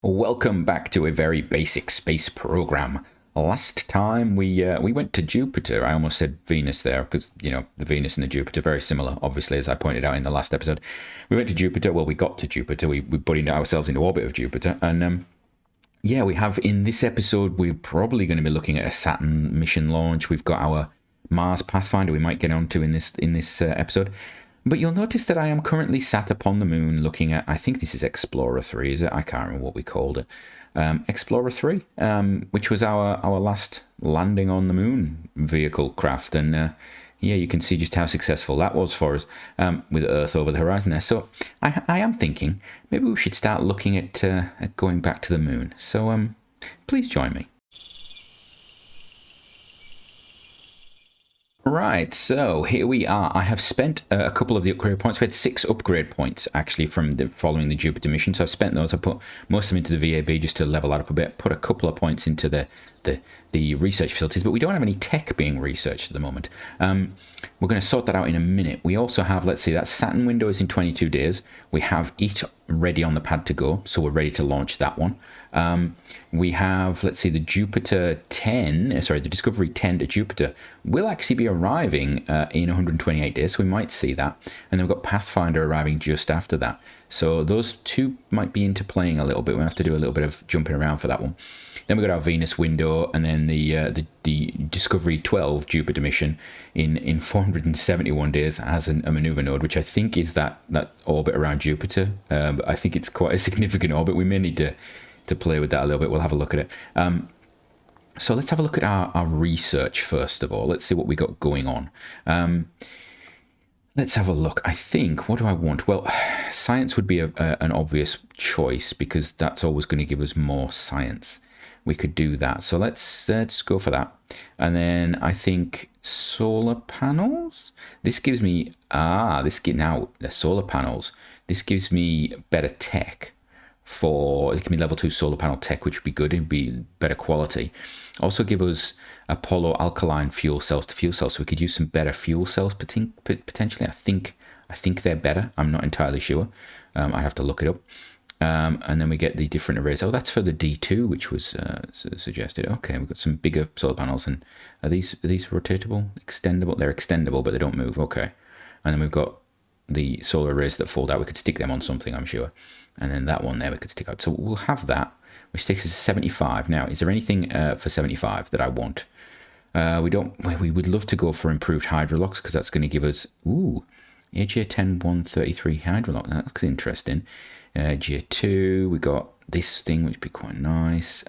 Welcome back to a very basic space program. Last time we went to Jupiter. I almost said Venus there because, the Venus and the Jupiter very similar, obviously, as I pointed out in the last episode. We went to Jupiter. Well, we got to Jupiter. We put ourselves into orbit of Jupiter. And we have in this episode, we're probably going to be looking at a Saturn mission launch. We've got our Mars Pathfinder we might get onto in this episode. But you'll notice that I am currently sat upon the moon looking at, I think this is Explorer 3, is it? I can't remember what we called it. Explorer 3, which was our last landing on the moon vehicle craft. And you can see just how successful that was for us with Earth over the horizon there. So I am thinking maybe we should start looking at going back to the moon. So please join me. Right, so here we are. I have spent a couple of the upgrade points. We had 6 upgrade points, actually, from following the Jupiter mission. So I've spent those. I put most of them into the VAB just to level that up a bit. Put a couple of points into the research facilities, but we don't have any tech being researched at the moment. We're going to sort that out in a minute. We also have, let's see, that Saturn window is in 22 days. We have it ready on the pad to go, so we're ready to launch that one. We have, let's see, the Discovery 10 to Jupiter will actually be arriving in 128 days, so we might see that. And then we've got Pathfinder arriving just after that. So those two might be interplaying a little bit. We'll have to do a little bit of jumping around for that one. Then we've got our Venus window, and then the Discovery 12 Jupiter mission in 471 days as a maneuver node, which I think is that orbit around Jupiter. But I think it's quite a significant orbit. We may need to play with that a little bit. We'll have a look at it. So let's have a look at our research first of all. Let's see what we got going on. Let's have a look. I think, what do I want? Well, science would be an obvious choice because that's always going to give us more science. We could do that. So let's go for that. And then I think solar panels. This gives me now the solar panels. This gives me better tech. It can be level 2 solar panel tech, which would be good. It'd be better quality. Also give us Apollo alkaline fuel cells to fuel cells, so we could use some better fuel cells potentially. I think they're better. I'm not entirely sure. I'd have to look it up. And then we get the different arrays. Oh, that's for the D2, which was suggested. Okay, we've got some bigger solar panels. And are these rotatable, extendable? They're extendable, but they don't move. Okay. And then we've got the solar arrays that fold out. We could stick them on something, I'm sure. And then that one there we could stick out. So we'll have that, which takes us to 75. Now, is there anything for 75 that I want? We would love to go for improved hydrolocks because that's going to give us, AJ10133 hydrolock. That looks interesting. J2, we got this thing, which would be quite nice.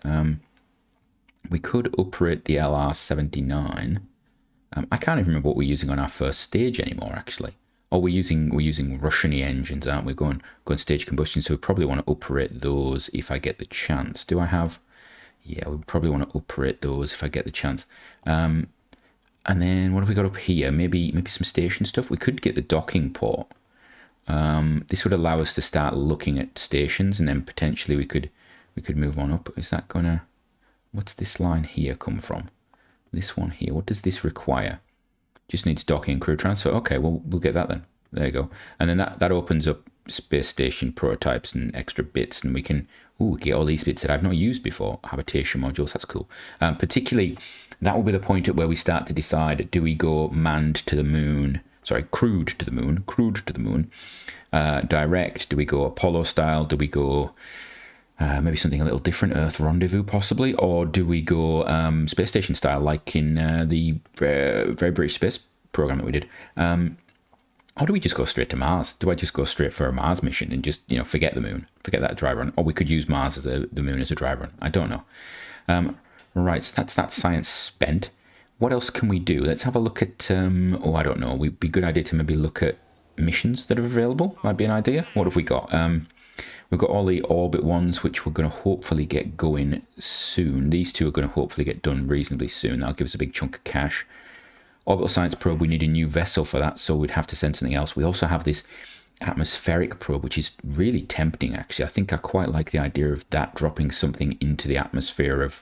We could uprate the LR79. I can't even remember what we're using on our first stage anymore, actually. Oh, we're using Russian-y engines, aren't we? Going stage combustion, so we probably want to uprate those if I get the chance. Do I have? Yeah, we probably want to uprate those if I get the chance. And then what have we got up here? Maybe some station stuff. We could get the docking port. This would allow us to start looking at stations, and then potentially we could move on up. Is that gonna? What's this line here come from? This one here. What does this require? Just needs docking and crew transfer. Okay, well, we'll get that then. There you go. And then that opens up space station prototypes and extra bits, and we can get all these bits that I've not used before. Habitation modules, that's cool. Particularly, that will be the point at where we start to decide, do we go manned to the moon? Sorry, crewed to the moon. Direct, do we go Apollo style? Do we go maybe something a little different, Earth rendezvous possibly? Or do we go space station style like in the very British Space Program that we did? Or do we just go straight to Mars? Do I just go straight for a Mars mission and just, forget the moon, forget that dry run? Or we could use Mars as the moon as a dry run. I don't know. Right, so that's that science spent. What else can we do? Let's have a look at, I don't know. It would be a good idea to maybe look at missions that are available. Might be an idea. What have we got? We've got all the orbit ones, which we're going to hopefully get going soon. These two are going to hopefully get done reasonably soon. That'll give us a big chunk of cash. Orbital Science Probe, we need a new vessel for that, so we'd have to send something else. We also have this atmospheric probe, which is really tempting, actually. I think I quite like the idea of that dropping something into the atmosphere of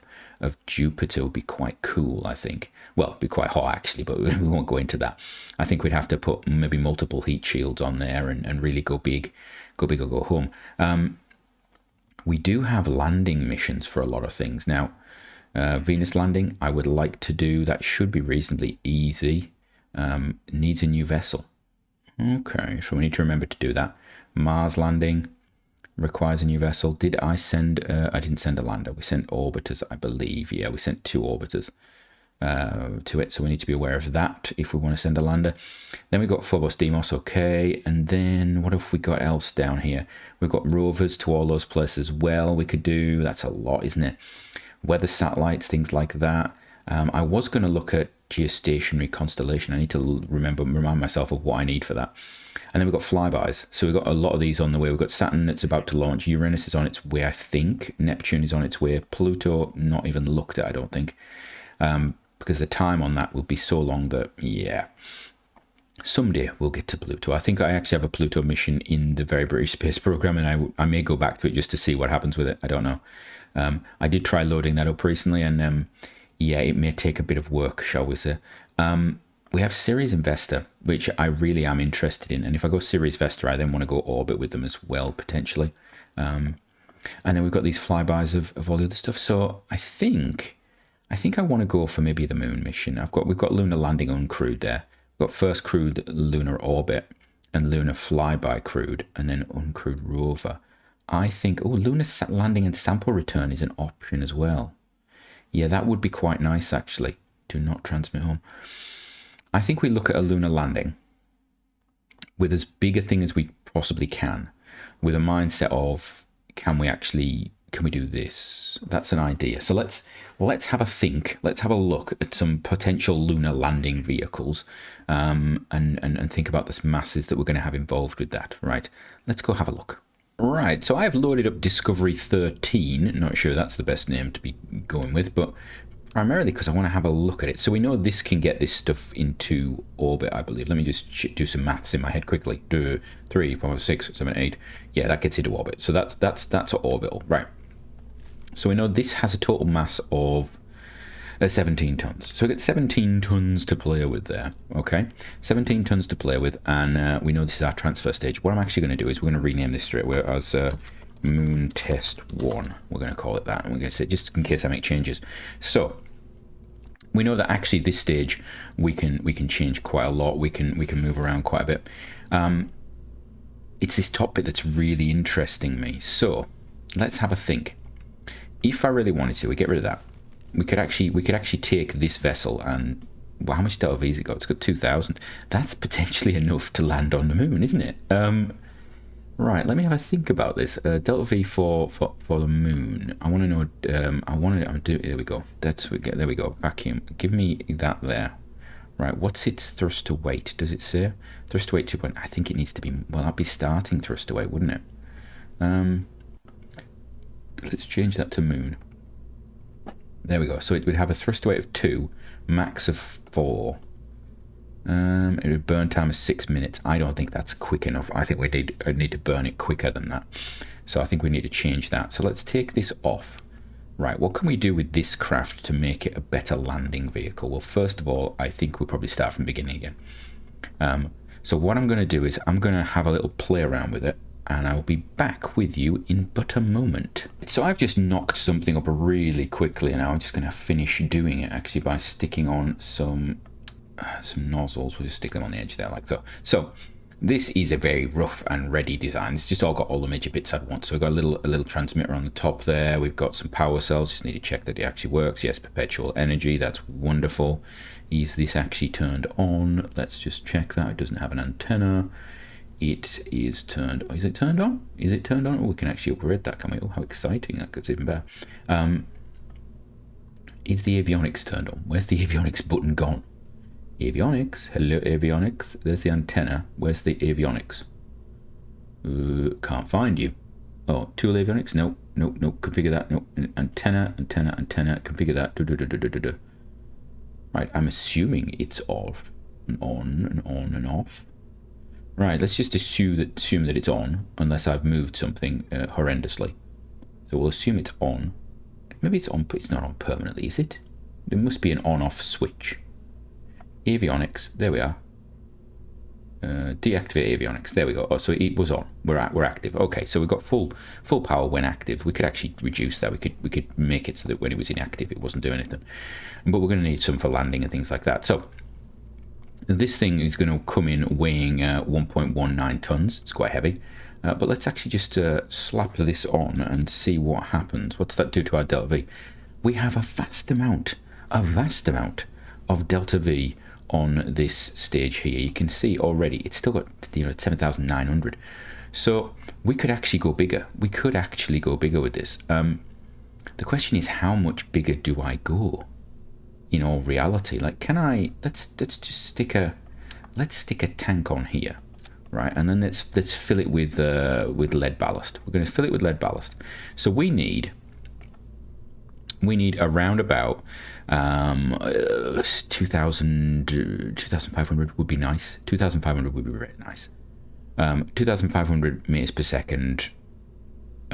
Jupiter would be quite cool, I think. Well, it'd be quite hot, actually, but we won't go into that. I think we'd have to put maybe multiple heat shields on there and really go big or go home. we do have landing missions for a lot of things. Now, Venus landing, I would like to do. That should be reasonably easy. Needs a new vessel. Okay, so we need to remember to do that. Mars landing requires a new vessel. Did I send... I didn't send a lander. We sent orbiters, I believe. Yeah, we sent 2 orbiters to it, so we need to be aware of that if we want to send a lander. Then we've got Phobos, Deimos, okay. And then what have we got else down here? We've got rovers to all those places as well we could do. That's a lot, isn't it? Weather satellites, things like that. I was going to look at geostationary constellation. I need to remind myself of what I need for that. And then we've got flybys. So we've got a lot of these on the way. We've got Saturn that's about to launch. Uranus is on its way, I think. Neptune is on its way. Pluto, not even looked at, I don't think. Because the time on that will be so long that, yeah. Someday we'll get to Pluto. I think I actually have a Pluto mission in the Very British Space Program, and I may go back to it just to see what happens with it. I don't know. I did try loading that up recently, and yeah, it may take a bit of work, shall we say. We have Ceres and Vesta, which I really am interested in. And if I go Ceres Vesta, I then want to go orbit with them as well, potentially. And then we've got these flybys of all the other stuff. So I think I want to go for maybe the moon mission. We've got lunar landing uncrewed there. We've got first crewed lunar orbit and lunar flyby crewed, and then uncrewed rover. I think, lunar landing and sample return is an option as well. Yeah, that would be quite nice, actually. Do not transmit home. I think we look at a lunar landing with as big a thing as we possibly can, with a mindset of, can we do this? That's an idea. So let's have a think. Let's have a look at some potential lunar landing vehicles, and think about the masses that we're going to have involved with that. Right. Let's go have a look. Right, so I've loaded up Discovery 13. Not sure that's the best name to be going with, but primarily because I want to have a look at it. So we know this can get this stuff into orbit, I believe. Let me just do some maths in my head quickly. 2, 3, 4, 6, 7, 8. Yeah, that gets into orbit. So that's orbital, right? So we know this has a total mass of 17 tons. So we get 17 tons to play with there, okay? 17 tons to play with, and we know this is our transfer stage. What I'm actually going to do is we're going to rename this straight away as Moon Test 1. We're going to call it that, and we're going to say, just in case I make changes. So we know that actually this stage we can change quite a lot. We can move around quite a bit. It's this top bit that's really interesting me. So let's have a think. If I really wanted to, we get rid of that. We could actually take this vessel and, well, how much Delta V's it got? It's got 2,000. That's potentially enough to land on the moon, isn't it? Right, let me have a think about this. Delta V for the moon. I want to know. Here we go. There we go. Vacuum. Give me that there. Right. What's its thrust to weight? Does it say thrust to weight 2 point? I think it needs to be. Well, that'd be starting thrust to weight, wouldn't it? Let's change that to moon. There we go. So it would have a thrust to weight of 2, max of 4. It would burn time of 6 minutes. I don't think that's quick enough. I think I'd need to burn it quicker than that. So I think we need to change that. So let's take this off. Right, what can we do with this craft to make it a better landing vehicle? Well, first of all, I think we'll probably start from the beginning again. So what I'm going to do is I'm going to have a little play around with it, and I'll be back with you in but a moment. So I've just knocked something up really quickly, and I'm just going to finish doing it actually by sticking on some nozzles. We'll just stick them on the edge there like so. So this is a very rough and ready design. It's just all got all the major bits I'd want. So we've got a little transmitter on the top there. We've got some power cells. Just need to check that it actually works. Yes, perpetual energy. That's wonderful. Is this actually turned on? Let's just check that. It doesn't have an antenna. It is turned. Is it turned on? Is it turned on? Oh, we can actually upgrade that, can we? Oh, how exciting! That gets even better. Is the avionics turned on? Where's the avionics button gone? Avionics. Hello, avionics. There's the antenna. Where's the avionics? Can't find you. Oh, tool avionics. No. Configure that. No. Antenna. Configure that. Right. I'm assuming it's off and on and off. Right, let's just assume that it's on, unless I've moved something horrendously. So we'll assume it's on. Maybe it's on, but it's not on permanently, is it? There must be an on-off switch. Avionics, there we are. Deactivate avionics. There we go. Oh, so it was on. We're active. Okay, so we've got full power when active. We could actually reduce that. We could make it so that when it was inactive, it wasn't doing anything. But we're going to need some for landing and things like that. So this thing is going to come in weighing 1.19 tons. It's quite heavy. But let's actually just slap this on and see what happens. What's that do to our delta V? We have a vast amount of delta V on this stage here. You can see already it's still got 7,900. So we could actually go bigger. We could actually go bigger with this. The question is, how much bigger do I go? In all reality, like, can I? Let's just stick a tank on here, right? And then let's fill it with lead ballast. We're going to fill it with lead ballast. So we need around about 2,500 would be nice. 2,500 would be very nice. 2,500 meters per second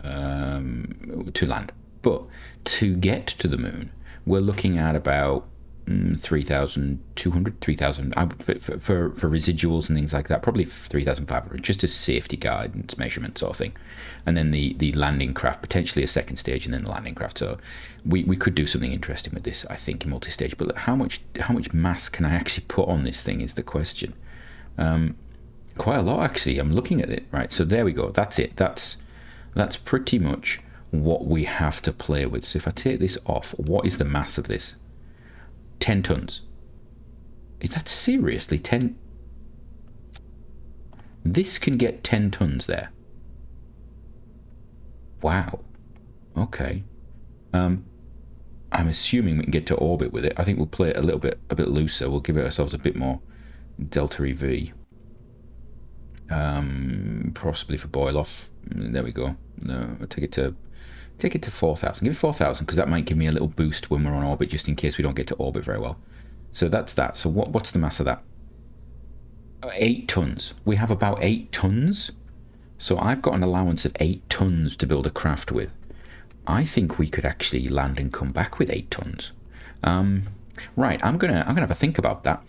to land. But to get to the moon, we're looking at about 3,200, 3,000 for residuals and things like that. Probably 3,500, just a safety guidance measurement sort of thing. And then the landing craft, potentially a second stage, and then the landing craft. So we could do something interesting with this, I think, in multi-stage. But how much mass can I actually put on this thing is the question. Quite a lot, actually. I'm looking at it, right? So there we go. That's it. That's pretty much what we have to play with. So if I take this off, what is the mass of this? 10 tons. Is that seriously 10? This can get 10 tons there. Wow. Okay. I'm assuming we can get to orbit with it. I think we'll play it a bit looser. We'll give ourselves a bit more delta EV. Possibly for boil off. There we go. No, I'll take it to 4,000. Give it 4,000 because that might give me a little boost when we're on orbit, just in case we don't get to orbit very well. So that's that. So what's the mass of that? 8 tons. We have about 8 tons. So I've got an allowance of 8 tons to build a craft with. I think we could actually land and come back with 8 tons. Right, I'm gonna have a think about that.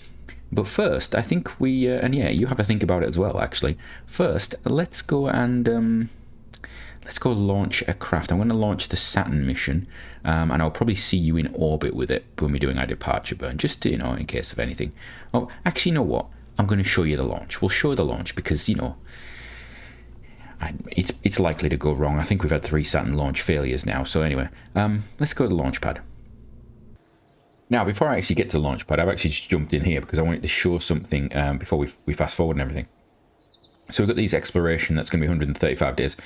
But first, I think we and yeah, you have a think about it as well. Actually, first, let's go and let's go launch a craft. I'm going to launch the Saturn mission, and I'll probably see you in orbit with it when we're doing our departure burn, just to, in case of anything. Oh, actually, you know what? I'm going to show you the launch. We'll show the launch because, it's likely to go wrong. I think we've had 3 Saturn launch failures now. So anyway, let's go to the launch pad. Now, before I actually get to the launch pad, I've actually just jumped in here because I wanted to show something before we fast forward and everything. So we've got these exploration, that's going to be 135 days.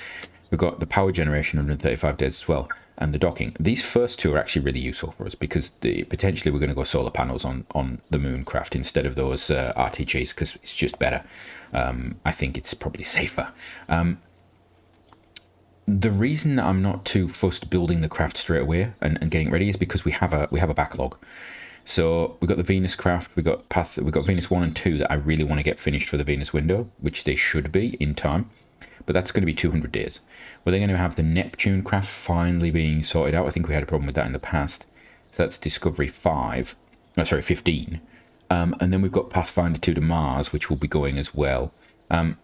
We've got the power generation, 135 days as well, and the docking. These first 2 are actually really useful for us because potentially we're going to go solar panels on the moon craft instead of those RTGs because it's just better. I think it's probably safer. The reason that I'm not too fussed building the craft straight away and getting ready is because we have a backlog. So we've got the Venus craft, we've got Venus 1 and 2 that I really want to get finished for the Venus window, which they should be in time. But that's going to be 200 days. We're then going to have the Neptune craft finally being sorted out. I think we had a problem with that in the past. So that's Discovery 15. And then we've got Pathfinder 2 to Mars, which will be going as well. They're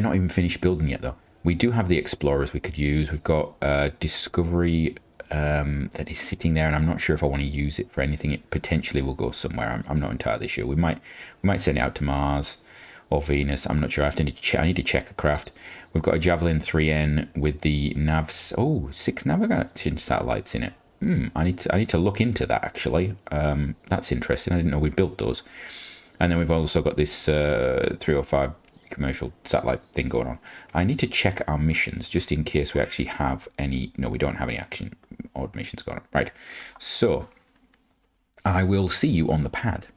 not even finished building yet, though. We do have the Explorers we could use. We've got Discovery that is sitting there, and I'm not sure if I want to use it for anything. It potentially will go somewhere. I'm not entirely sure. We might send it out to Mars or Venus. I'm not sure. I need to check the craft. We've got a Javelin 3N with the navs. Oh, 6 navigation satellites in it. I need to look into that actually. That's interesting. I didn't know we built those. And then we've also got this 305 commercial satellite thing going on. I need to check our missions just in case we actually have any. No, we don't have any action odd missions going on. Right. So I will see you on the pad,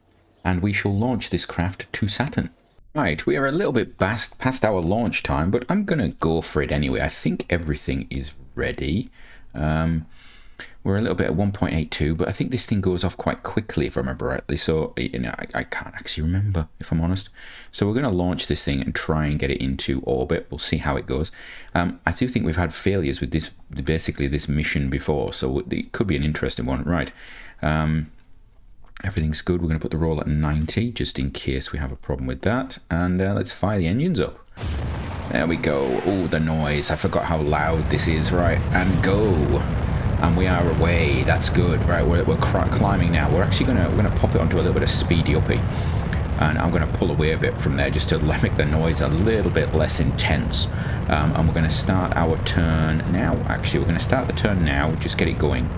and we shall launch this craft to Saturn. Right, we are a little bit past our launch time, but I'm going to go for it anyway. I think everything is ready. We're a little bit at 1.82, but I think this thing goes off quite quickly, if I remember rightly. So, I can't actually remember, if I'm honest. So we're going to launch this thing and try and get it into orbit. We'll see how it goes. I do think we've had failures with basically this mission before, so it could be an interesting one. Right. Everything's good. We're going to put the roll at 90 just in case we have a problem with that. And let's fire the engines up. There we go. Oh, the noise. I forgot how loud this is. Right, and go. And we are away. That's good. Right, we're climbing now. We're actually gonna pop it onto a little bit of speedy uppy. And I'm going to pull away a bit from there just to make the noise a little bit less intense. And we're going to start our turn now. Actually, we're going to start the turn now. Just get it going.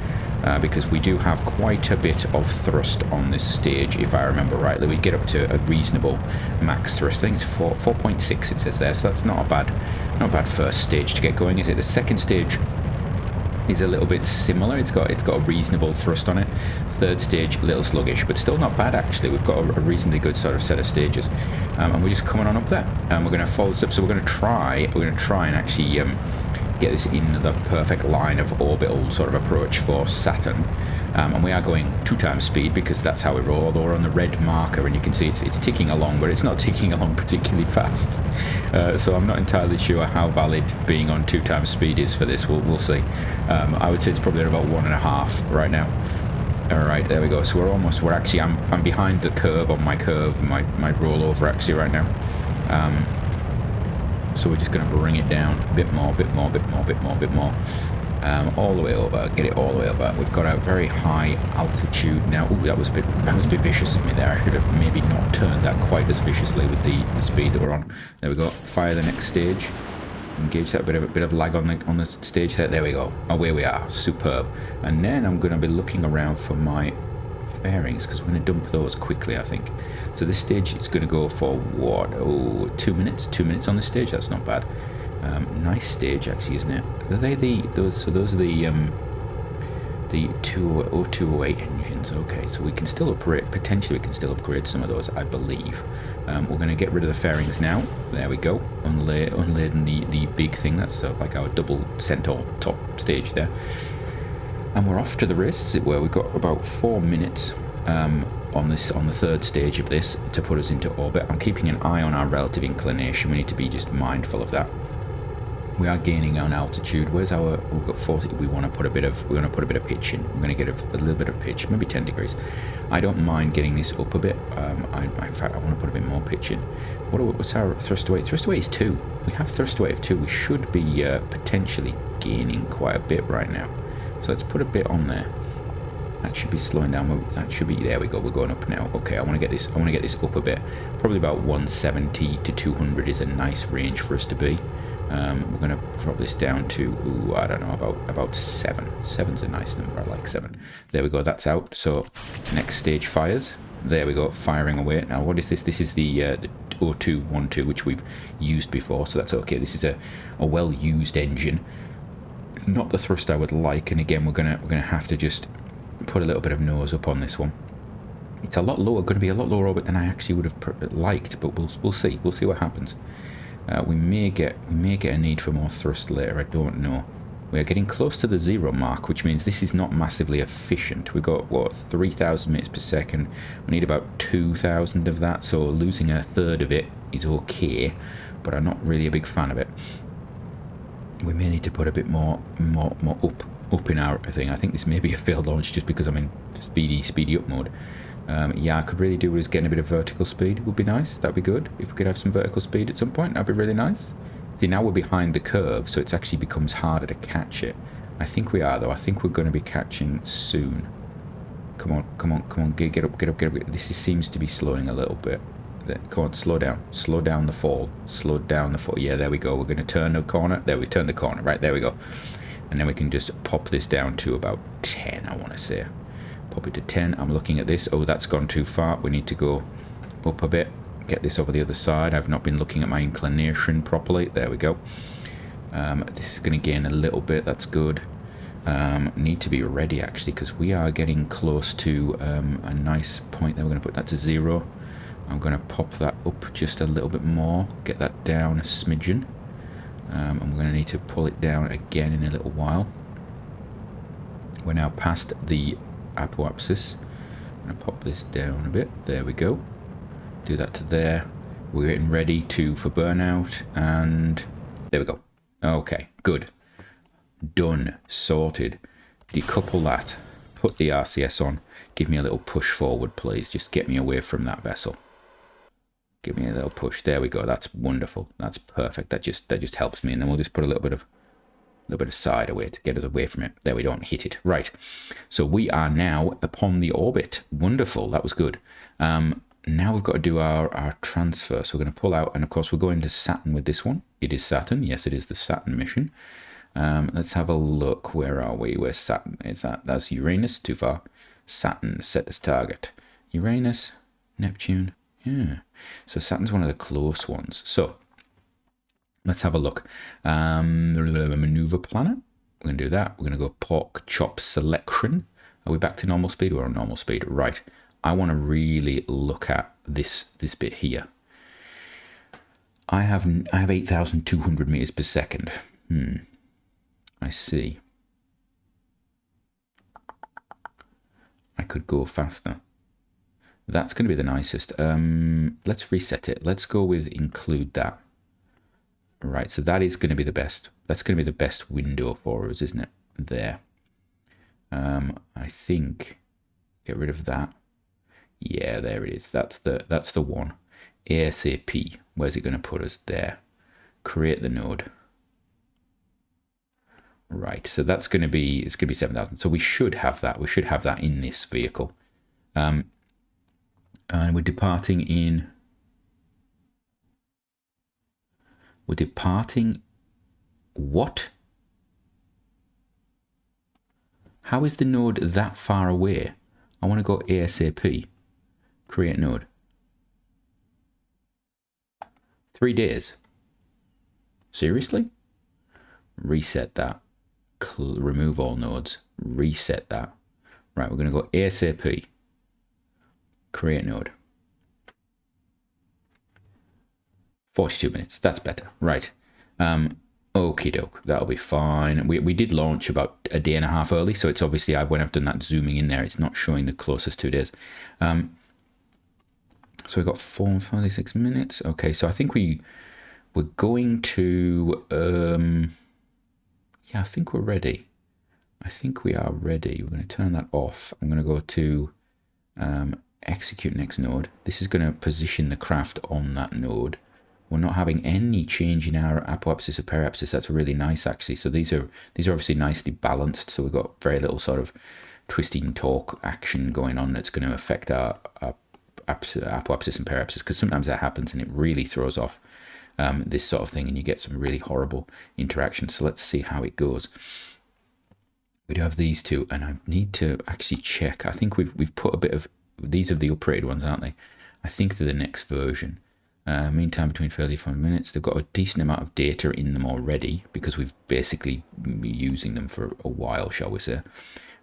Because we do have quite a bit of thrust on this stage, if I remember rightly. We get up to a reasonable max thrust. I think it's 4.6 it says there, so that's not a bad first stage to get going, is it? The second stage is a little bit similar. It's got a reasonable thrust on it. Third stage, a little sluggish, but still not bad actually. We've got a reasonably good sort of set of stages, and we're just coming on up there. And we're going to follow this up. So we're going to try and actually get this in the perfect line of orbital sort of approach for Saturn. And we are going 2 times speed because that's how we roll, although we're on the red marker and you can see it's ticking along, but it's not ticking along particularly fast. So I'm not entirely sure how valid being on 2 times speed is for this. We'll see. I would say it's probably at about 1.5 right now. Alright, there we go. So we're actually, I'm behind the curve on my curve, my rollover actually right now. So we're just going to bring it down a bit more, all the way over, get it all the way over. We've got a very high altitude now. Ooh, that was a bit vicious of me there. I should have maybe not turned that quite as viciously with the speed that we're on. There we go. Fire the next stage. Engage that bit of lag on the stage there. There we go. Away we are. Superb. And then I'm going to be looking around for my fairings because we're going to dump those quickly, I think. So this stage is going to go for what? Oh, 2 minutes. 2 minutes on this stage. That's not bad. Nice stage, actually, isn't it? Are they those are the 0208 engines. Okay, so we can still potentially we can still upgrade some of those, I believe. We're going to get rid of the fairings now. There we go. Unlading the big thing. That's like our double centaur top stage there. And we're off to the race, as it were. We've got about 4 minutes on the third stage of this to put us into orbit. I'm keeping an eye on our relative inclination. We need to be just mindful of that. We are gaining on altitude. Where's our? We've got 40. We want to put a bit of pitch in. We're going to get a little bit of pitch, maybe 10 degrees. I don't mind getting this up a bit. In fact, I want to put a bit more pitch in. What's our thrust away? Thrust away is 2. We have thrust away of 2. We should be potentially gaining quite a bit right now. So let's put a bit on there. That should be slowing down. That should be, there we go. We're going up now. Okay, I want to get this up a bit. Probably about 170 to 200 is a nice range for us to be. We're going to drop this down to, ooh, I don't know, about 7. 7's a nice number. I like 7. There we go. That's out. So next stage fires. There we go. Firing away. Now what is this? This is the 0212, which we've used before. So that's okay. This is a well-used engine. Not the thrust I would like. And again, we're gonna have to just put a little bit of nose up on this one. It's a lot lower. Going to be a lot lower orbit than I actually would have liked. But we'll see. We'll see what happens. We may get a need for more thrust later. I don't know. We are getting close to the 0 mark, which means this is not massively efficient. We've got, what, 3,000 meters per second. We need about 2,000 of that, so losing a third of it is okay, but I'm not really a big fan of it. We may need to put a bit more up in our thing. I think this may be a failed launch just because I'm in speedy up mode. Yeah, I could really do with getting a bit of vertical speed. Would be nice. That'd be good. If we could have some vertical speed at some point, that'd be really nice. See, now we're behind the curve, so it actually becomes harder to catch it. I think we are, though. I think we're going to be catching soon. Come on. Get up. This seems to be slowing a little bit. Come on, slow down. Slow down the fall. Yeah, there we go. We're going to turn the corner. There, we turned the corner. Right, there we go. And then we can just pop this down to about 10, I want to say. Pop it to 10. I'm looking at this. Oh, that's gone too far. We need to go up a bit. Get this over the other side. I've not been looking at my inclination properly. There we go. This is going to gain a little bit. That's good. Need to be ready, actually, because we are getting close to a nice point there. We're going to put that to 0. I'm going to pop that up just a little bit more. Get that down a smidgen. And we're going to need to pull it down again in a little while. We're now past the apoapsis. I'm going to pop this down a bit. There we go. Do that to there. We're getting ready for burnout, and there we go. Okay, good. Done. Sorted. Decouple that. put the RCS on. Give me a little push forward, please. Just get me away from that vessel. Give me a little push. There we go. That's wonderful. That's perfect. That just helps me. And then we'll just put a little bit of side away to get us away from it. There, we don't hit it. Right. So we are now upon the orbit. Wonderful. That was good. Now we've got to do our transfer. So we're going to pull out, and of course we're going to Saturn with this one. It is Saturn. Yes, it is the Saturn mission. Let's have a look. Where are we? Where's Saturn? Is that's Uranus? Too far. Saturn set as target. Uranus, Neptune. Yeah. So Saturn's one of the close ones. So let's have a look. Maneuver planner. We're going to do that. We're going to go pork chop selection. Are we back to normal speed? We're on normal speed. Right. I want to really look at this bit here. I have 8,200 meters per second. I see. I could go faster. That's going to be the nicest. Let's reset it. Let's go with include that. Right, so that is going to be the best. That's going to be the best window for us, isn't it? There. I think get rid of that. Yeah, there it is. That's the one. ASAP. Where's it going to put us? There. Create the node. Right, so that's going to be, it's going to be 7,000. So we should have that. We should have that in this vehicle. And we're departing in. We're departing. What? How is the node that far away? I want to go ASAP. Create node. 3 days. Seriously? Reset that. Remove all nodes. Reset that. Right, we're going to go ASAP. Create node. 42 minutes. That's better. Right. Okie doke. That'll be fine. We did launch about a day and a half early, so it's obviously when I've done that zooming in there, it's not showing the closest 2 days. So we've got 46 minutes. Okay, so I think we're going to yeah, I think we're ready. I think we are ready. We're going to turn that off. I'm going to go to execute next node. This is going to position the craft on that node. We're not having any change in our apoapsis or periapsis. That's really nice, actually. So these are obviously nicely balanced. So we've got very little sort of twisting torque action going on that's going to affect our apoapsis and periapsis, because sometimes that happens and it really throws off this sort of thing, and you get some really horrible interactions. So let's see how it goes. We do have these two, and I need to actually check. I think we've put a bit of, these are the upgraded ones, aren't they? I think they're the next version. Mean time between 35 minutes. They've got a decent amount of data in them already, because we've basically been using them for a while, shall we say.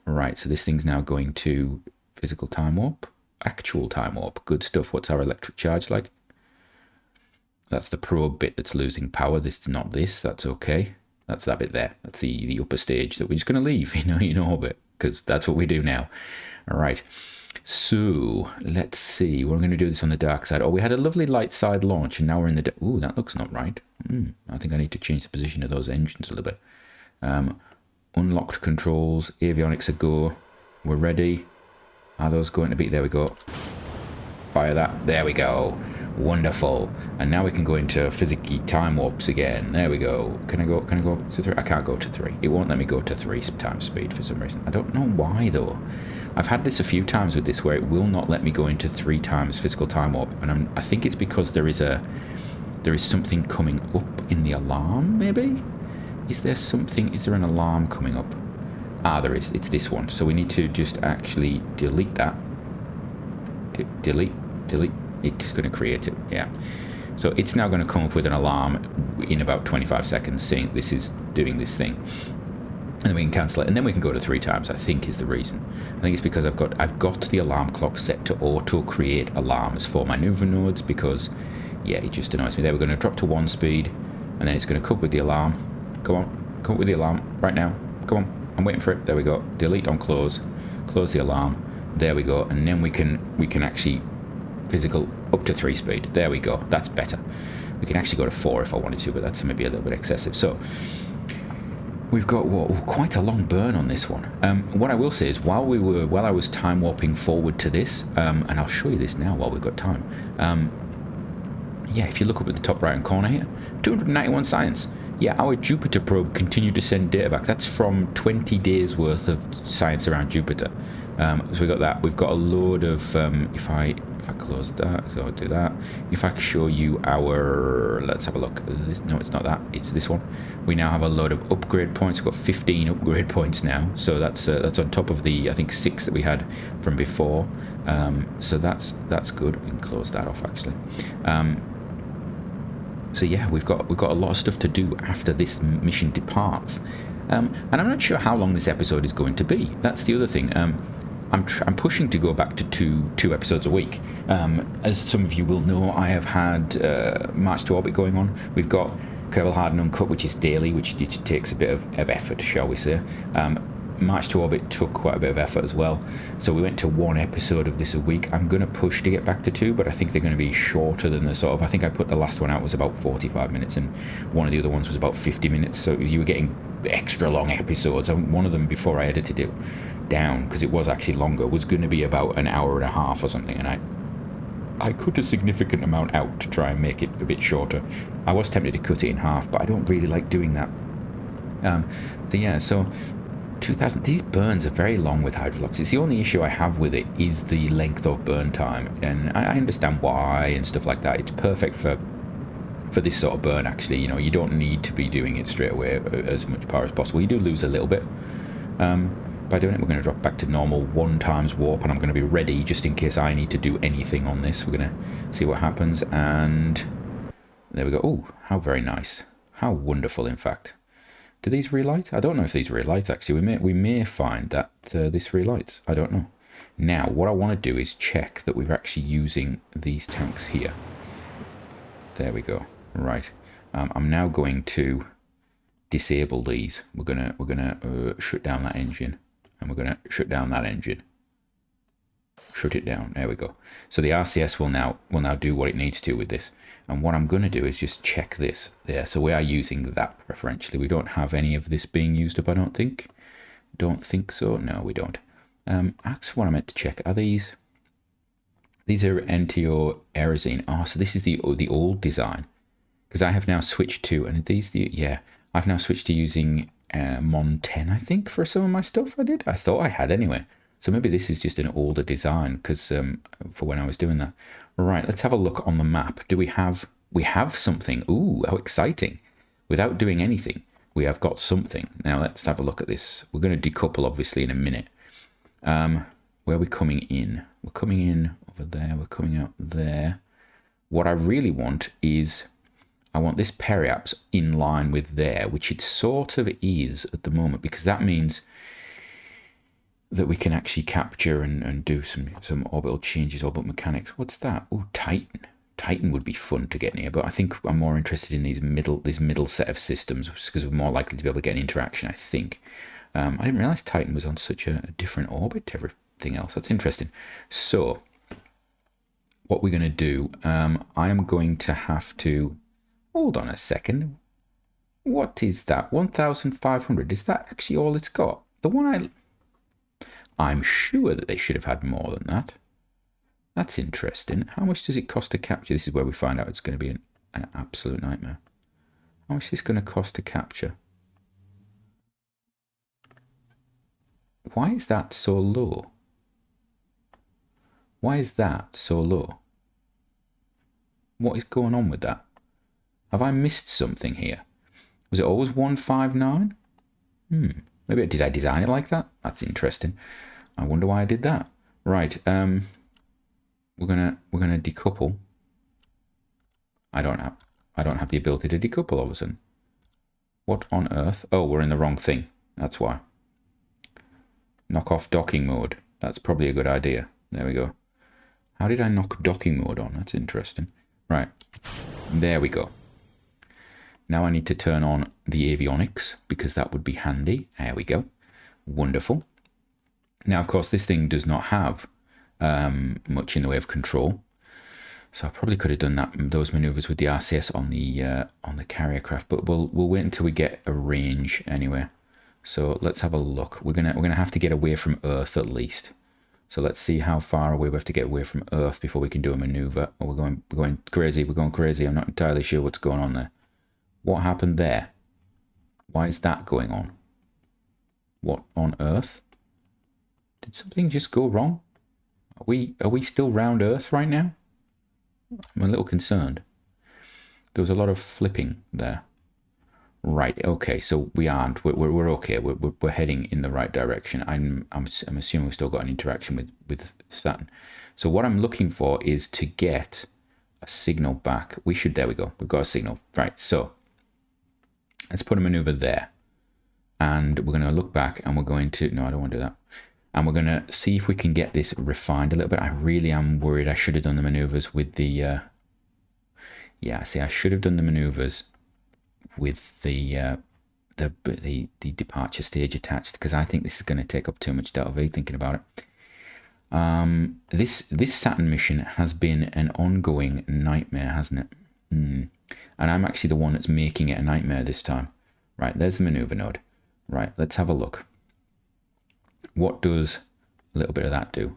Right, so this thing's now going to physical time warp, actual time warp. Good stuff. What's our electric charge like? That's the probe bit that's losing power. This is not this. That's okay. That's that bit there. That's the upper stage that we're just going to leave, in orbit, because that's what we do now. All right. So let's see. We're going to do this on the dark side. Oh, we had a lovely light side launch, and now we're in the. Ooh, that looks not right. I think I need to change the position of those engines a little bit. Unlocked controls. Avionics are go. We're ready. Are those going to be? There we go. Fire that. There we go. Wonderful. And now we can go into physics time warps again. There we go. Can I go to 3? I can't go to 3. It won't let me go to 3 times speed for some reason. I don't know why though. I've had this a few times with this where it will not let me go into 3 times physical time warp, and I think it's because there is something coming up in the alarm, maybe? Is there an alarm coming up? Ah, there is. It's this one. So we need to just actually delete that. Delete. It's going to create it, yeah. So it's now going to come up with an alarm in about 25 seconds saying this is doing this thing. And then we can cancel it, and then we can go to 3 times, I think is the reason. I think it's because I've got the alarm clock set to auto create alarms for my maneuver nodes, because yeah, it just annoys me. There, we're going to drop to 1 speed, and then it's going to come up with the alarm. Come on, come up with the alarm right now. Come on, I'm waiting for it. There we go. Delete on close the alarm. There we go, and then we can actually physical up to 3 speed. There we go. That's better. We can actually go to 4 if I wanted to, but that's maybe a little bit excessive. So We've got quite a long burn on this one. What I will say is, while I was time warping forward to this, and I'll show you this now while we've got time. Yeah, if you look up at the top right hand corner here, 291 science. Yeah, our Jupiter probe continued to send data back. That's from 20 days worth of science around Jupiter. So we got that. We've got a load of, if I close that, so I'll do that. If I can show you our, let's have a look. No, it's not that. It's this one. We now have a load of upgrade points. We've got 15 upgrade points now. So that's on top of the, I think, 6 that we had from before. So that's good. We can close that off actually. So yeah, we've got a lot of stuff to do after this mission departs. And I'm not sure how long this episode is going to be. That's the other thing. I'm pushing to go back to two episodes a week. As some of you will know, I have had March to Orbit going on. We've got Kerbal Hard and Uncut, which is daily, which takes a bit of effort, shall we say. March to Orbit took quite a bit of effort as well. So we went to 1 episode of this a week. I'm going to push to get back to 2, but I think they're going to be shorter than the sort of... I think I put the last one out was about 45 minutes, and one of the other ones was about 50 minutes. So you were getting extra long episodes. I think one of them, before I edited it down, because it was actually longer, was going to be about an hour and a half or something, and I cut a significant amount out to try and make it a bit shorter. I was tempted to cut it in half, but I don't really like doing that. So yeah, so 2000, these burns are very long with Hydrolox. It's the only issue I have with it is the length of burn time, and I understand why and stuff like that. It's perfect for this sort of burn, actually. You know, you don't need to be doing it straight away as much power as possible. You do lose a little bit. By doing it, we're going to drop back to normal 1 times warp, and I'm going to be ready just in case I need to do anything on this. We're going to see what happens, and there we go. Oh, how very nice. How wonderful, in fact. Do these relight? I don't know if these relight, actually. We may find that this relights. I don't know. Now, what I want to do is check that we're actually using these tanks here. There we go. Right. I'm now going to disable these. We're gonna shut down that engine, and we're gonna shut down that engine. Shut it down. There we go. So the RCS will now do what it needs to with this. And what I'm going to do is just check this there. So we are using that preferentially. We don't have any of this being used up, I don't think. Don't think so. No, we don't. Actually, what I meant to check are these. These are NTO Aerosine. Oh, so this is the old design, because I have now switched to, and these, yeah, I've now switched to using Mon 10, I think, for some of my stuff. I thought I had anyway. So maybe this is just an older design, because for when I was doing that. Right, let's have a look on the map. Do we have something? Ooh, how exciting. Without doing anything, we have got something. Now let's have a look at this. We're going to decouple, obviously, in a minute. Where are we coming in? We're coming in over there. We're coming out there. What I really want is, I want this periaps in line with there, which it sort of is at the moment, because that means that we can actually capture and do some orbital changes, orbital mechanics. What's that? Oh, Titan. Titan would be fun to get near, but I think I'm more interested in this middle set of systems, because we're more likely to be able to get an interaction, I think. I didn't realize Titan was on such a different orbit to everything else. That's interesting. So, what we're going to do, I am going to have to... Hold on a second. What is that? 1,500. Is that actually all it's got? The one I'm sure that they should have had more than that. That's interesting. How much does it cost to capture? This is where we find out it's going to be an absolute nightmare. How much is this going to cost to capture? Why is that so low? Why is that so low? What is going on with that? Have I missed something here? Was it always 159? Maybe did I design it like that? That's interesting. I wonder why I did that. Right. We're gonna decouple. I don't have the ability to decouple all of a sudden. What on earth? Oh, we're in the wrong thing. That's why. Knock off docking mode. That's probably a good idea. There we go. How did I knock docking mode on? That's interesting. Right. There we go. Now I need to turn on the avionics, because that would be handy. There we go. Wonderful. Now, of course, this thing does not have much in the way of control. So I probably could have done those maneuvers with the RCS on the carrier craft, but we'll wait until we get a range anyway. So let's have a look. We're gonna have to get away from Earth at least. So let's see how far away we have to get away from Earth before we can do a maneuver. Oh, we're going crazy. We're going crazy. I'm not entirely sure what's going on there. What happened there? Why is that going on? What on Earth? Did something just go wrong? Are we still round Earth right now? I'm a little concerned. There was a lot of flipping there. Right. Okay. So we aren't. We're okay. We're heading in the right direction. I'm assuming we've still got an interaction with Saturn. So what I'm looking for is to get a signal back. We should. There we go. We've got a signal. Right. So let's put a maneuver there, and we're going to look back, and we're going to. No, I don't want to do that. And we're going to see if we can get this refined a little bit. I really am worried. I should have done the maneuvers with the. Yeah. See, I should have done the maneuvers with the departure stage attached, because I think this is going to take up too much delta V thinking about it. This Saturn mission has been an ongoing nightmare, hasn't it? And I'm actually the one that's making it a nightmare this time. Right, there's the maneuver node. Right, let's have a look. What does a little bit of that do?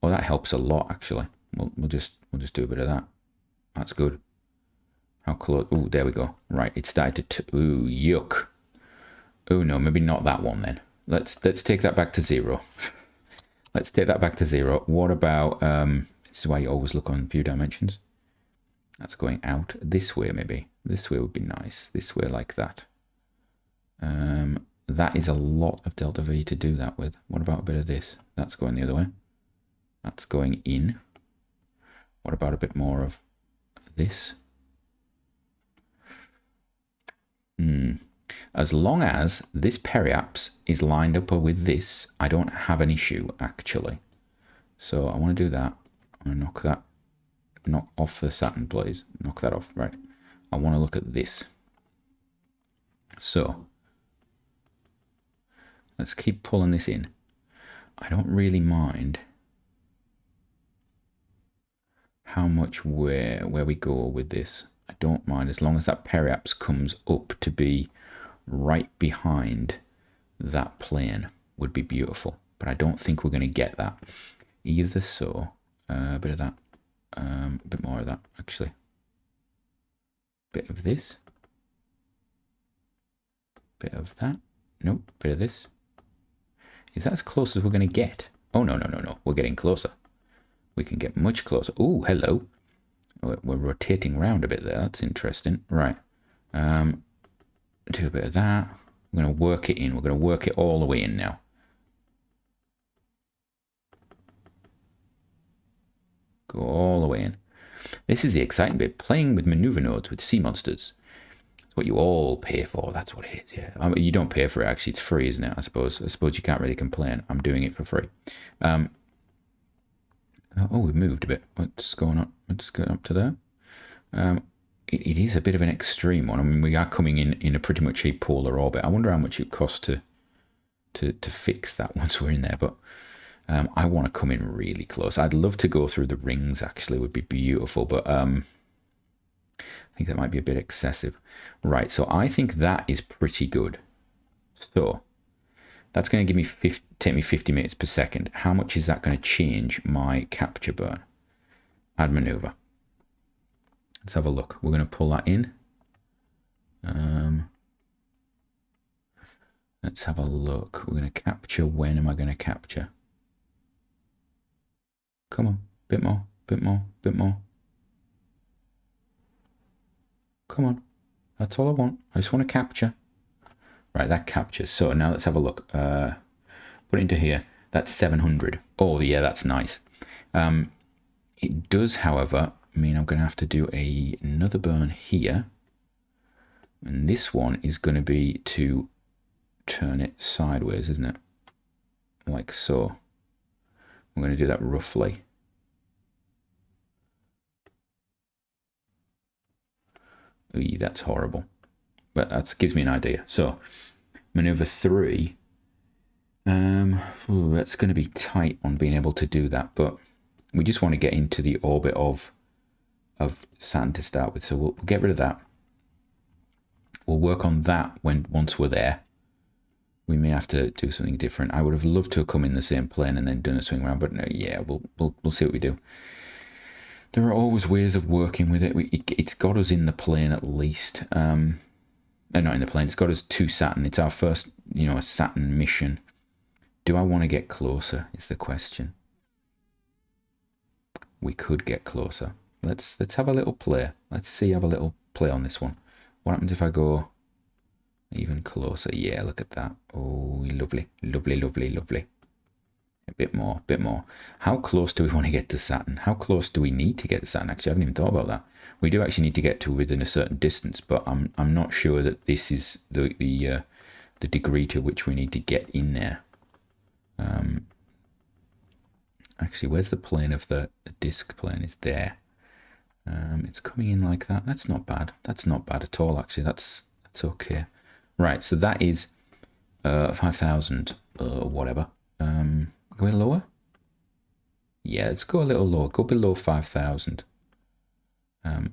Oh, that helps a lot actually. We'll just do a bit of that. That's good. How close? Oh, there we go. Right, it started to. Ooh, yuck. Oh no, maybe not that one then. Let's take that back to 0. Let's take that back to 0. What about? This is why you always look on view dimensions. That's going out this way, maybe. This way would be nice. This way, like that. That is a lot of delta V to do that with. What about a bit of this? That's going the other way. That's going in. What about a bit more of this? As long as this periapse is lined up with this, I don't have an issue actually. So I want to do that. I'm going to knock off the Saturn, please. Knock that off, right? I want to look at this. So let's keep pulling this in. I don't really mind how much where we go with this. I don't mind as long as that periapse comes up to be right behind that plane would be beautiful. But I don't think we're going to get that either. So a bit of that, a bit more of that actually. Bit of this. Bit of that. Nope. Bit of this. Is that as close as we're going to get? Oh no. We're getting closer. We can get much closer. Oh, hello. We're rotating around a bit there. That's interesting. Right. Do a bit of that. We're going to work it in. We're going to work it all the way in now. Go all the way in. This is the exciting bit. Playing with maneuver nodes with sea monsters. It's what you all pay for. That's what it is, yeah. I mean, you don't pay for it, actually. It's free, isn't it? I suppose you can't really complain. I'm doing it for free. Oh, we've moved a bit. What's going on? Let's get up to there. It is a bit of an extreme one. I mean, we are coming in a pretty much a polar orbit. I wonder how much it costs to fix that once we're in there. But I want to come in really close. I'd love to go through the rings, actually. It would be beautiful. But I think that might be a bit excessive. Right, so I think that is pretty good. So that's going to give me take me 50 meters per second. How much is that going to change my capture burn? Add maneuver. Let's have a look. We're going to pull that in. Let's have a look. We're going to capture. When am I going to capture? Come on. Bit more. Bit more. Bit more. Come on. That's all I want. I just want to capture. Right, that captures. So now let's have a look. Put it into here. That's 700. Oh, yeah, that's nice. It does, however, mean I'm going to have to do another burn here. And this one is going to be to turn it sideways, isn't it? Like so. I'm going to do that roughly. Ooh, that's horrible. But that gives me an idea. So, maneuver 3. That's going to be tight on being able to do that, but we just want to get into the orbit of Saturn to start with. So we'll get rid of that. We'll work on that once we're there. we may have to do something different. I would have loved to have come in the same plane and then done a swing around, but no, yeah, we'll see what we do. There are always ways of working with it. It's got us in the plane at least. No, not in the plane. It's got us to Saturn. It's our first, Saturn mission. Do I want to get closer? Is the question. We could get closer. Let's have a little play. Have a little play on this one. What happens if I go even closer? Yeah, look at that. Oh, lovely, lovely, lovely, lovely. A bit more, bit more. How close do we want to get to Saturn? How close do we need to get to Saturn? Actually, I haven't even thought about that. We do actually need to get to within a certain distance, but I'm not sure that this is the degree to which we need to get in there. Actually, where's the plane of the disk plane? Is there. It's coming in like that. That's not bad. That's not bad at all, actually. That's okay. Right, so that is 5,000 whatever. Going lower? Yeah, let's go a little lower. Go below 5,000.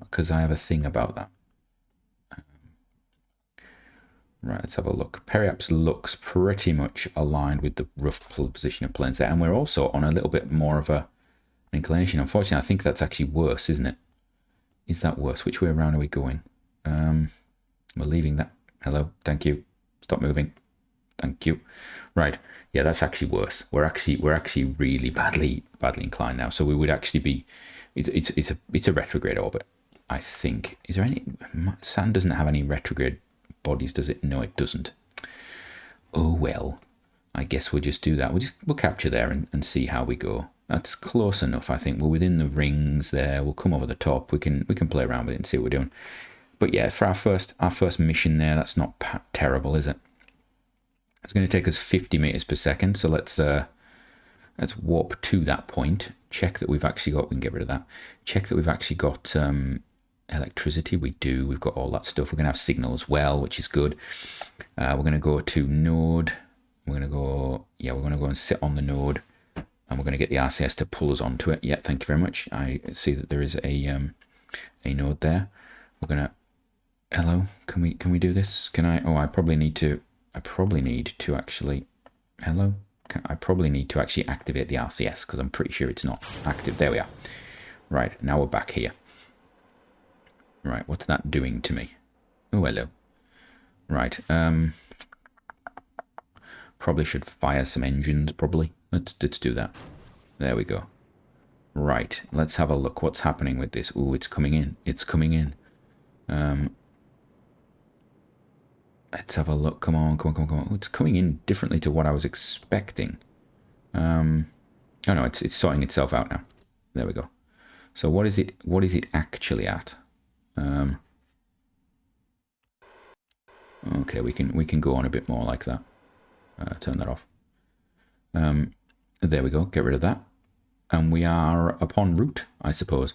Because I have a thing about that. Right, let's have a look. Periaps looks pretty much aligned with the rough position of planes there. And we're also on a little bit more of an inclination. Unfortunately, I think that's actually worse, isn't it? Is that worse? Which way around are we going? We're leaving that. Hello, thank you. Stop moving. Thank you. Right, yeah, that's actually worse. We're actually really badly inclined now. So we would actually be. It's a retrograde orbit, I think. Is there any? Saturn doesn't have any retrograde bodies, does it? No, it doesn't. Oh well, I guess we'll just do that. We'll capture there and see how we go. That's close enough, I think. We're within the rings there. We'll come over the top. We can play around with it and see what we're doing. But yeah, for our first mission there, that's not terrible, is it? It's going to take us 50 meters per second. So let's warp to that point. Check that we've actually got. We can get rid of that. Check that we've actually got electricity. We do. We've got all that stuff. We're going to have signal as well, which is good. We're going to go to node. We're going to go. Yeah, we're going to go and sit on the node. And we're going to get the RCS to pull us onto it. Yeah, thank you very much. I see that there is a node there. We're going to. Hello, can we do this? Can I? Oh, I probably need to actually. Hello, I probably need to actually activate the RCS because I'm pretty sure it's not active. There we are. Right, now we're back here. Right, what's that doing to me? Oh, hello. Right, probably should fire some engines. Probably. Let's do that. There we go. Right, let's have a look. What's happening with this? Oh, it's coming in. It's coming in. Let's have a look. Come on. Oh, it's coming in differently to what I was expecting. Oh no, it's sorting itself out now. There we go. So what is it actually at? Okay, we can go on a bit more like that. Turn that off. There we go. Get rid of that. And we are upon route, I suppose.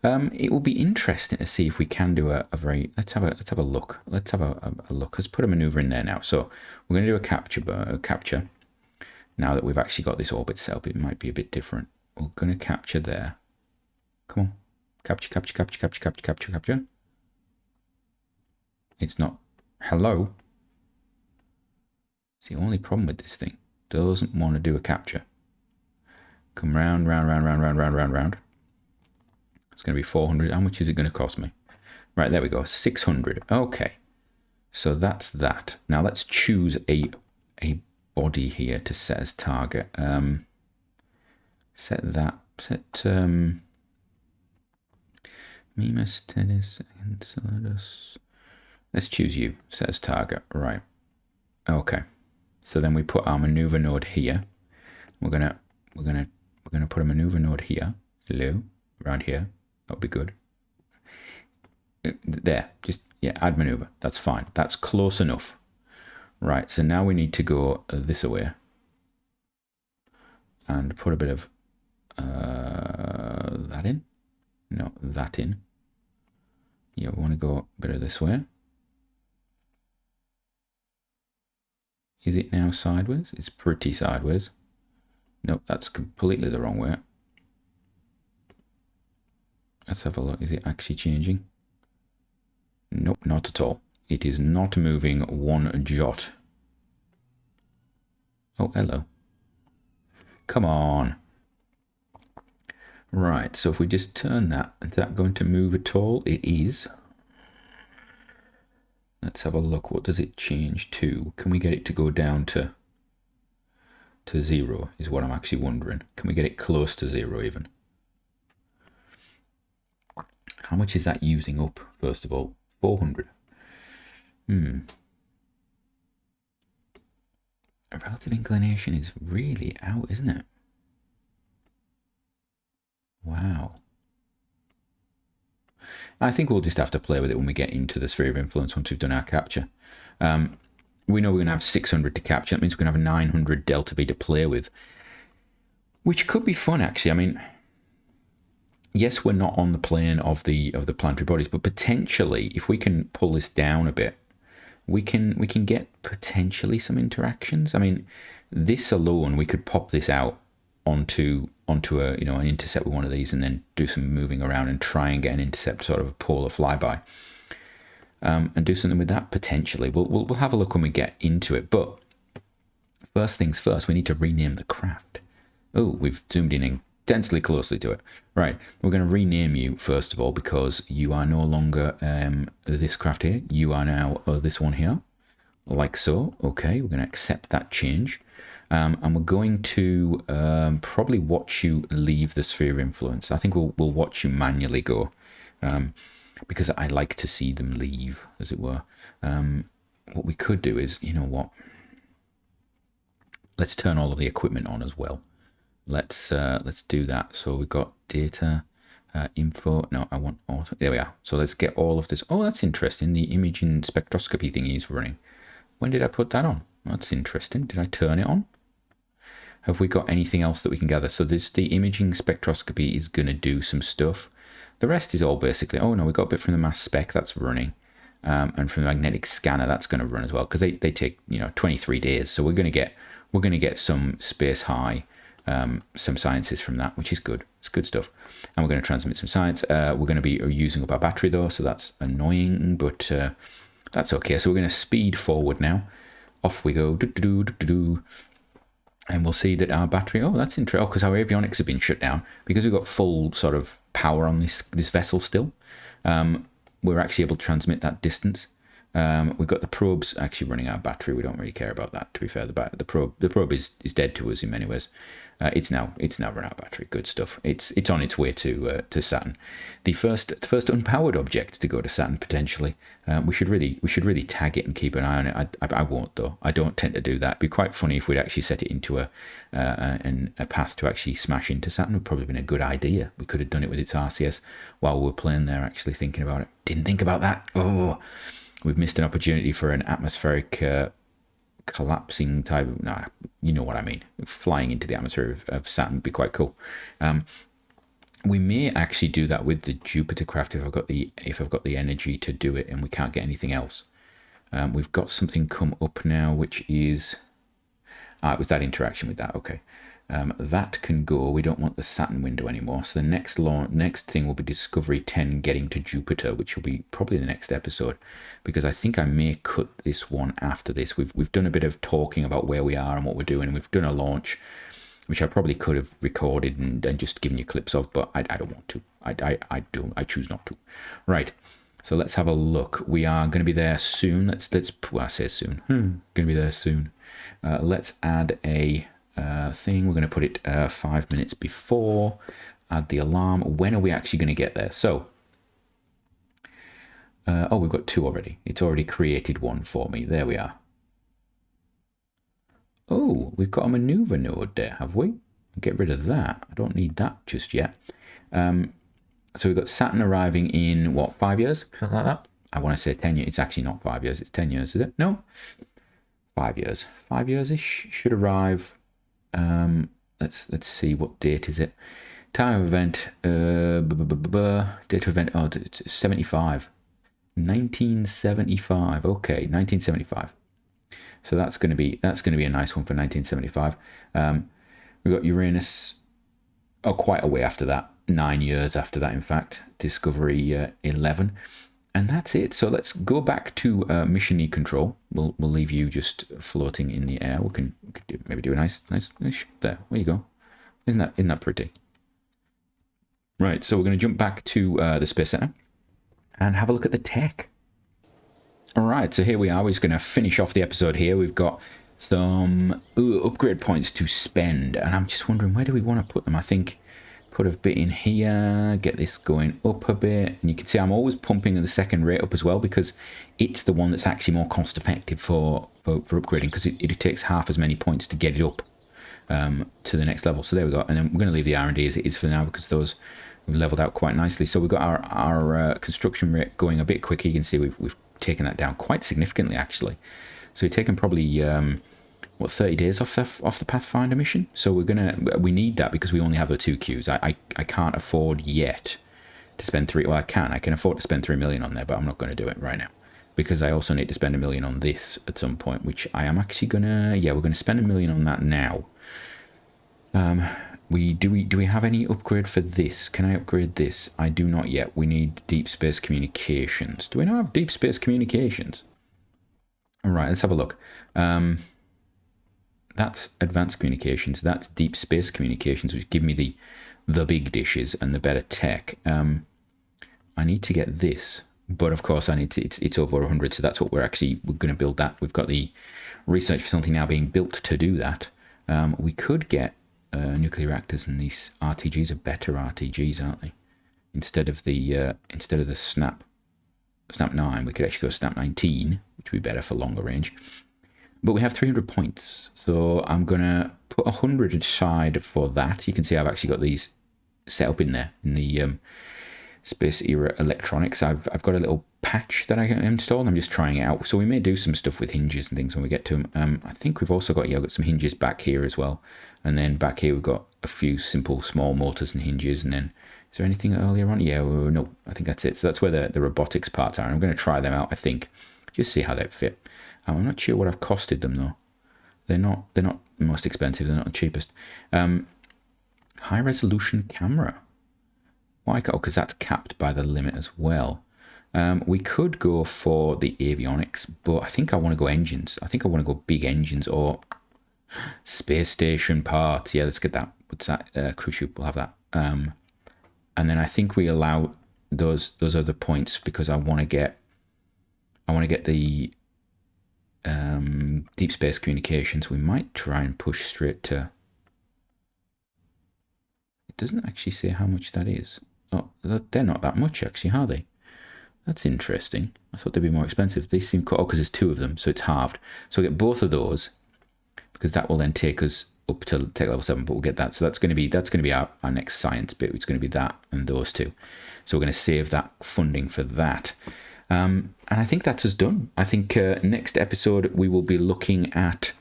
It will be interesting to see if we can do a very. Let's have a look. Let's have a look. Let's put a maneuver in there now. So we're going to do a capture. Now that we've actually got this orbit set up, it might be a bit different. We're going to capture there. Come on, capture. It's not. Hello. It's the only problem with this thing. Doesn't want to do a capture. Come round. It's going to be 400. How much is it going to cost me? Right, there we go. 600. Okay. So that's that. Now let's choose a body here to set as target. Set Mimas, Tennis, Enceladus. Let's choose you. Set as target. Right. Okay. So then we put our maneuver node here. We're gonna put a maneuver node here. Hello. Right here. That'll be good. There, just, yeah, add maneuver. That's fine. That's close enough. Right, so now we need to go this way. And put a bit of that in. No, that in. Yeah, we want to go a bit of this way. Is it now sideways? It's pretty sideways. Nope, that's completely the wrong way. Let's have a look. Is it actually changing? Nope, not at all. It is not moving one jot. Oh, hello. Come on. Right, so if we just turn that, is that going to move at all? It is. Let's have a look. What does it change to? Can we get it to go down to 0 is what I'm actually wondering. Can we get it close to 0 even? How much is that using up, first of all? 400. A relative inclination is really out, isn't it? Wow. I think we'll just have to play with it when we get into the sphere of influence once we've done our capture. We know we're going to have 600 to capture. That means we're going to have 900 delta V to play with, which could be fun, actually. I mean, yes, we're not on the plane of the planetary bodies, but potentially, if we can pull this down a bit, we can get potentially some interactions. I mean, this alone, we could pop this out onto a an intercept with one of these, and then do some moving around and try and get an intercept, sort of a polar flyby, and do something with that potentially. We'll have a look when we get into it. But first things first, we need to rename the craft. Oh, we've zoomed in intensely closely to it. Right, we're going to rename you first of all, because you are no longer this craft here. You are now this one here, like so. Okay, we're going to accept that change. And we're going to probably watch you leave the sphere of influence. I think we'll watch you manually go, because I like to see them leave, as it were. What we could do is, you know what? Let's turn all of the equipment on as well. Let's do that. So we've got data, info. No, I want auto. There we are. So let's get all of this. Oh, that's interesting. The imaging spectroscopy thing is running. When did I put that on? That's interesting. Did I turn it on? Have we got anything else that we can gather? So this, the imaging spectroscopy is going to do some stuff. The rest is all basically, oh no, we got a bit from the mass spec that's running. And from the magnetic scanner, that's going to run as well, because they take 23 days. So we're going to get some space high, some sciences from that, which is good. It's good stuff. And we're going to transmit some science. We're going to be using up our battery though, so that's annoying, but that's okay. So we're going to speed forward now. Off we go. And we'll see that our battery, oh, that's interesting, because our avionics have been shut down, because we've got full sort of power on this vessel still. We're actually able to transmit that distance. We've got the probes actually running our battery. We don't really care about that, to be fair. The probe is dead to us in many ways. It's now run out of battery. Good stuff. It's on its way to Saturn. The first unpowered object to go to Saturn potentially. We should really tag it and keep an eye on it. I won't though. I don't tend to do that. It'd be quite funny if we'd actually set it into a path to actually smash into Saturn. Would probably been a good idea. We could have done it with its RCS while we were playing there, actually thinking about it. Didn't think about that. Oh, we've missed an opportunity for an atmospheric collapsing type of, nah, you know what I mean. Flying into the atmosphere of Saturn would be quite cool. We may actually do that with the Jupiter craft if I've got the energy to do it, and we can't get anything else. We've got something come up now, which is it was that interaction with that. Okay, that can go. We don't want the Saturn window anymore. So the next thing will be Discovery 10 getting to Jupiter, which will be probably the next episode, because I think I may cut this one after this. We've done a bit of talking about where we are and what we're doing, and we've done a launch, which I probably could have recorded and just given you clips of, but I don't want to. I choose not to. Right. So let's have a look. We are going to be there soon. Let's well, I say soon. Going to be there soon. Let's add a thing. We're going to put it 5 minutes before. Add the alarm. When are we actually going to get there? So, oh, we've got two already. It's already created one for me. There we are. Oh, we've got a maneuver node there, have we? Get rid of that. I don't need that just yet. So we've got Saturn arriving in, what, 5 years? Something like that? I want to say 10 years. It's actually not 5 years. It's 10 years, is it? No? 5 years. 5 years-ish. Should arrive. Let's see. What date is it? Time of event. Date of event. Oh, it's 75. 1975. Okay, 1975. So that's going to be a nice one for 1975. We've got Uranus, quite a way after that, 9 years after that, in fact, Discovery 11, and that's it. So let's go back to mission E control. We'll leave you just floating in the air. We can do maybe do a nice shot there. There you go. Isn't that pretty? Right, so we're going to jump back to the Space Center and have a look at the tech. All right, so here we are. We're just going to finish off the episode here. We've got some upgrade points to spend, and I'm just wondering, where do we want to put them? I think put a bit in here, get this going up a bit, and you can see I'm always pumping the second rate up as well, because it's the one that's actually more cost effective for upgrading, because it takes half as many points to get it up to the next level. So there we go, and then we're going to leave the R&D as it is for now, because those we've leveled out quite nicely. So we've got our construction rate going a bit quicker. You can see we've taken that down quite significantly, actually. So we've taken probably 30 days off the Pathfinder mission. So we need that, because we only have the 2 queues. I can't afford yet to spend I can afford to spend 3 million on there, but I'm not going to do it right now, because I also need to spend 1 million on this at some point, which I am actually gonna, we're gonna spend 1 million on that now. Do we have any upgrade for this? Can I upgrade this? I do not yet. We need deep space communications. Do we not have deep space communications? All right, let's have a look. That's advanced communications. That's deep space communications, which give me the big dishes and the better tech. I need to get this, but of course I need to. It's over 100, so that's what we're going to build. That we've got the research facility now being built to do that. We could get nuclear reactors, and these RTGs are better RTGs, aren't they? Instead of the Snap 9, we could actually go Snap 19, which would be better for longer range. But we have 300 points, so I'm gonna put 100 aside for that. You can see I've actually got these set up in there in the space era electronics. I've got a little patch that I installed. I'm just trying it out. So we may do some stuff with hinges and things when we get to them. I think we've also got got some hinges back here as well, and then back here we've got a few simple small motors and hinges. And then is there anything earlier on? No, I think that's it. So that's where the robotics parts are. I'm going to try them out, I think, just see how they fit. I'm not sure what I've costed them though. They're not the most expensive. They're not the cheapest. High resolution camera. Why? Oh, because that's capped by the limit as well. We could go for the avionics, but I think I want to go engines. I think I want to go big engines or space station parts. Yeah, let's get that. What's that? Cruise ship. We'll have that. And then I think we allow those other points, because I want to get the deep space communications. We might try and push straight to. It doesn't actually say how much that is. Oh, they're not that much actually, are they? That's interesting. I thought they'd be more expensive. They seem quite, because there's 2 of them, so it's halved. So we'll get both of those, because that will then take us up to tech level 7. But we'll get that. So that's going to be our next science bit. It's going to be that and those 2. So we're going to save that funding for that. And I think that's us done. I think next episode we will be looking at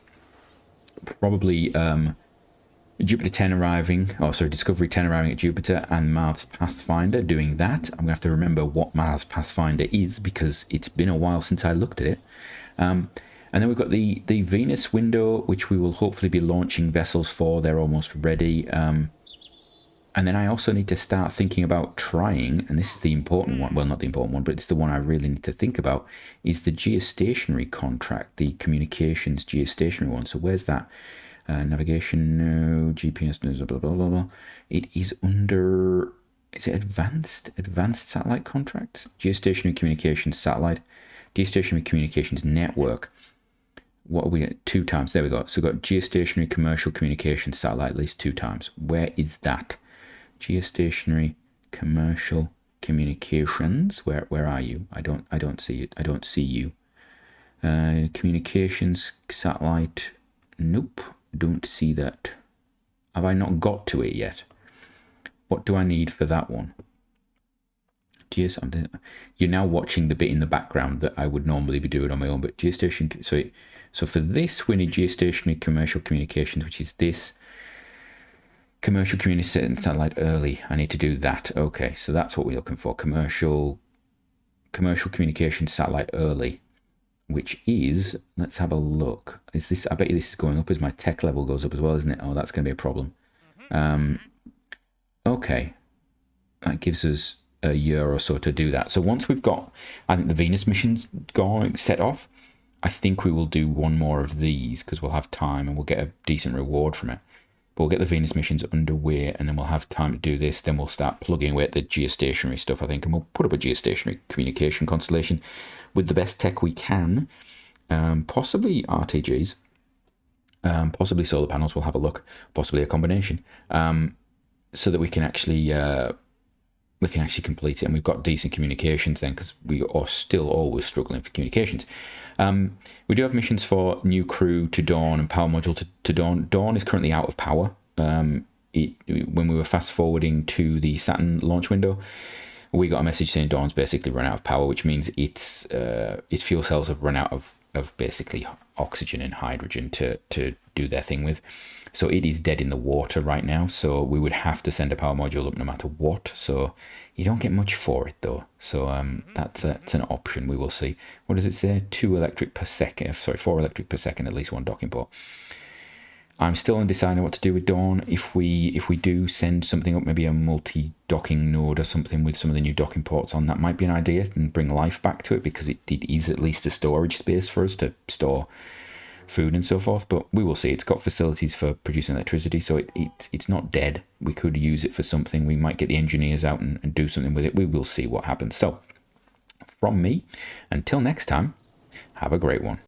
probably Jupiter 10 arriving, Discovery 10 arriving at Jupiter, and Mars Pathfinder doing that. I'm going to have to remember what Mars Pathfinder is, because it's been a while since I looked at it. And then we've got the Venus window, which we will hopefully be launching vessels for. They're almost ready. And then I also need to start thinking about trying, and this is the important one, well, not the important one, but it's the one I really need to think about, is the geostationary contract, the communications geostationary one. So where's that? Navigation, no, GPS, blah, blah, blah, blah, blah. It is under, is it advanced satellite contracts? Geostationary communications satellite, geostationary communications network. What are we at? 2 times, there we go. So we've got geostationary commercial communications satellite at least 2 times. Where is that? Geostationary commercial communications. Where are you? I don't see it. I don't see you. Communications satellite. Nope. Don't see that. Have I not got to it yet? What do I need for that one? You're now watching the bit in the background that I would normally be doing on my own, but geostation. So for this, we need geostationary commercial communications, which is this. Commercial communication satellite early. I need to do that. Okay, so that's what we're looking for. Commercial communication satellite early, which is, let's have a look. Is this? I bet you this is going up as my tech level goes up as well, isn't it? Oh, that's going to be a problem. Okay, that gives us a year or so to do that. So once we've got, I think the Venus mission's going set off, I think we will do one more of these because we'll have time and we'll get a decent reward from it. But we'll get the Venus missions underway and then we'll have time to do this. Then we'll start plugging away at the geostationary stuff, I think, and we'll put up a geostationary communication constellation with the best tech we can, possibly RTGs, possibly solar panels. We'll have a look, possibly a combination, so that we can actually complete it. And we've got decent communications then, because we are still always struggling for communications. We do have missions for new crew to Dawn and power module to Dawn. Dawn is currently out of power. When we were fast forwarding to the Saturn launch window, we got a message saying Dawn's basically run out of power, which means its fuel cells have run out of basically oxygen and hydrogen to do their thing with. So it is dead in the water right now. So we would have to send a power module up no matter what. So you don't get much for it though. So that's an option. We will see. What does it say? 4 electric per second, at least one docking port. I'm still undecided what to do with Dawn. If we do send something up, maybe a multi-docking node or something with some of the new docking ports on, that might be an idea and bring life back to it, because it is at least a storage space for us to store food and so forth. But we will see. It's got facilities for producing electricity, so it's not dead. We could use it for something. We might get the engineers out and do something with it. We will see what happens. So from me, until next time, have a great one.